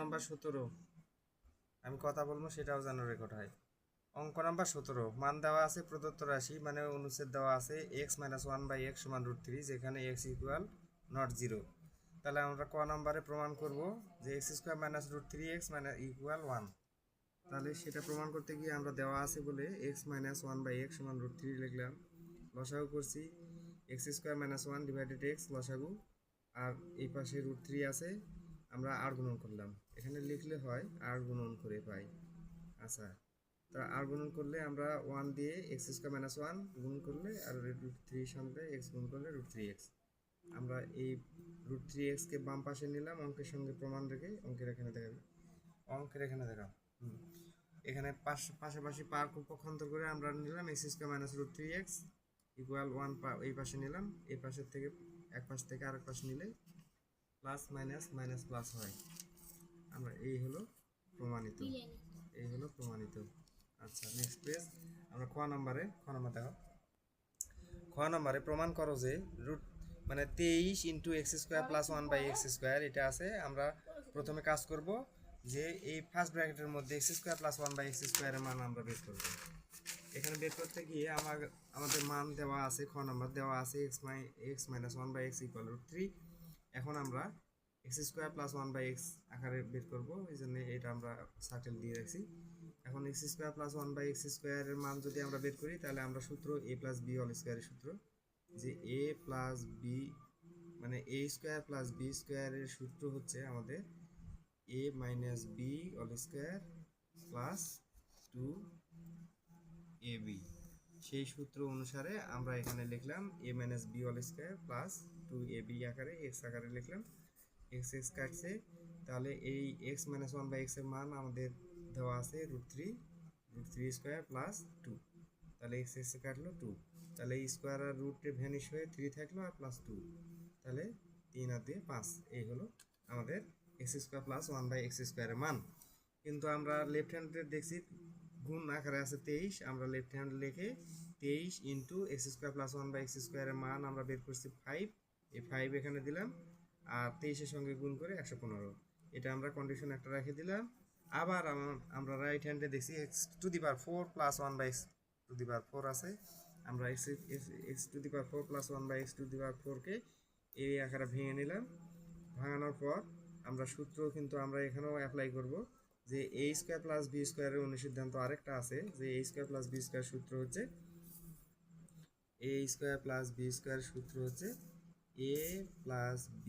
Number 17 আমি কথা বলবো সেটাও যেন রেকর্ড হয়। অঙ্ক নাম্বার 17 মান দেওয়া আছে প্রদত্ত রাশি মানে অনুচ্ছেদ দেওয়া আছে x-1/x সমান √3 যেখানে x ইকুয়াল নট 0। তাহলে আমরা ক নাম্বারে প্রমাণ করব যে x² - √3x মানে ইকুয়াল 1। তাহলে সেটা প্রমাণ করতে গিয়ে আমরা দেওয়া আছে বলে x-1/x সমান √3 লিখলাম, লসাগু করছি x² - 1 ডিভাইডেড x লসাগু, আর এই পাশে √3 আছে আমরা আর গুণন করলাম, এখানে লিখলে হয় আর গুণন করে পাই। আচ্ছা, তা আর গুণন করলে আমরা 1 দিয়ে x² - 1 গুণ করলে আর √3 সঙ্গে x গুণ করলে √3x। আমরা এই √3x কে বাম পাশে নিলাম অঙ্কের সঙ্গে প্রমাণ রেখে, অঙ্কের এখানে দেখাবে, অঙ্কের এখানে দেখাও। এখানে পাশাপাশি পক্ষান্তর করে আমরা নিলাম x² - √3x ইকুয়াল 1 এই পাশে নিলাম, এই পাশের থেকে এক পাশ থেকে আরেক পাশ নিলে প্লাস মাইনাস মাইনাস প্লাস হয়। আমরা এই হলো প্রমাণিত, এই হলো প্রমাণিত। আচ্ছা, নেক্সট পেজ আমরা খ নাম্বার দেখো। খ নাম্বারে প্রমাণ করো যে মানে 23 × x² + 1/x², এটা আছে। আমরা প্রথমে কাজ করব যে এই ফার্স্ট ব্র্যাকেটের মধ্যে x² + 1/x² এর মান আমরা বের করব। এখানে বের করতে গিয়ে আমাদের মান দেওয়া আছে, খ নাম্বার দেওয়া আছে x - 1/x = √3। এখন আমরা x² + 1/x আকারে বের করব, এই জন্য এটা আমরা সার্কেল দিয়ে রাখছি। এখন x² + 1/x² এর মান যদি আমরা বের করি তাহলে আমরা সূত্র a + b² এর সূত্র, যে a + b মানে a² + b² এর সূত্র হচ্ছে আমাদের a - b² + 2ab। সেই সূত্র অনুসারে আমরা এখানে লিখলাম a - b² + 2ab আকারে x আকারে লিখলাম। x কাটছে, তাহলে এই x - 1/x এর মান আমাদের দেওয়া আছে √3² + 2। তাহলে x কাটলো 2, তাহলে এই স্কোয়ার আর রুটে ভ্যানিশ হয়ে 3 থাকলো আর +2, তাহলে 3 আর 2 5। এই হলো আমাদের x² + 1/x² এর মান। কিন্তু আমরা লেফট হ্যান্ডে দেখছি গুণ আকারে আছে 23, আমরা লেফট হ্যান্ড লিখে 23 × x² + 1/x² এর মান আমরা বের করছি 5, এই 5 এখানে দিলাম আর 23 এর সঙ্গে গুণ করে 115। এটা আমরা কন্ডিশন একটা রেখে দিলাম। আবার আমরা রাইট হ্যান্ডে দেখছি x⁴ + 1/x⁴ আছে, আমরা x⁴ + 1/x⁴ কে এই আকারে ভেঙে নিলাম। ভাঙানোর পর আমরা সূত্র কিন্তু আমরা এখানেও অ্যাপ্লাই করব যে a² + b² এর অনুসিদ্ধান্ত আরেকটা আছে, যে a² + b² সূত্র হচ্ছে a² + b² সূত্র হচ্ছে a + b²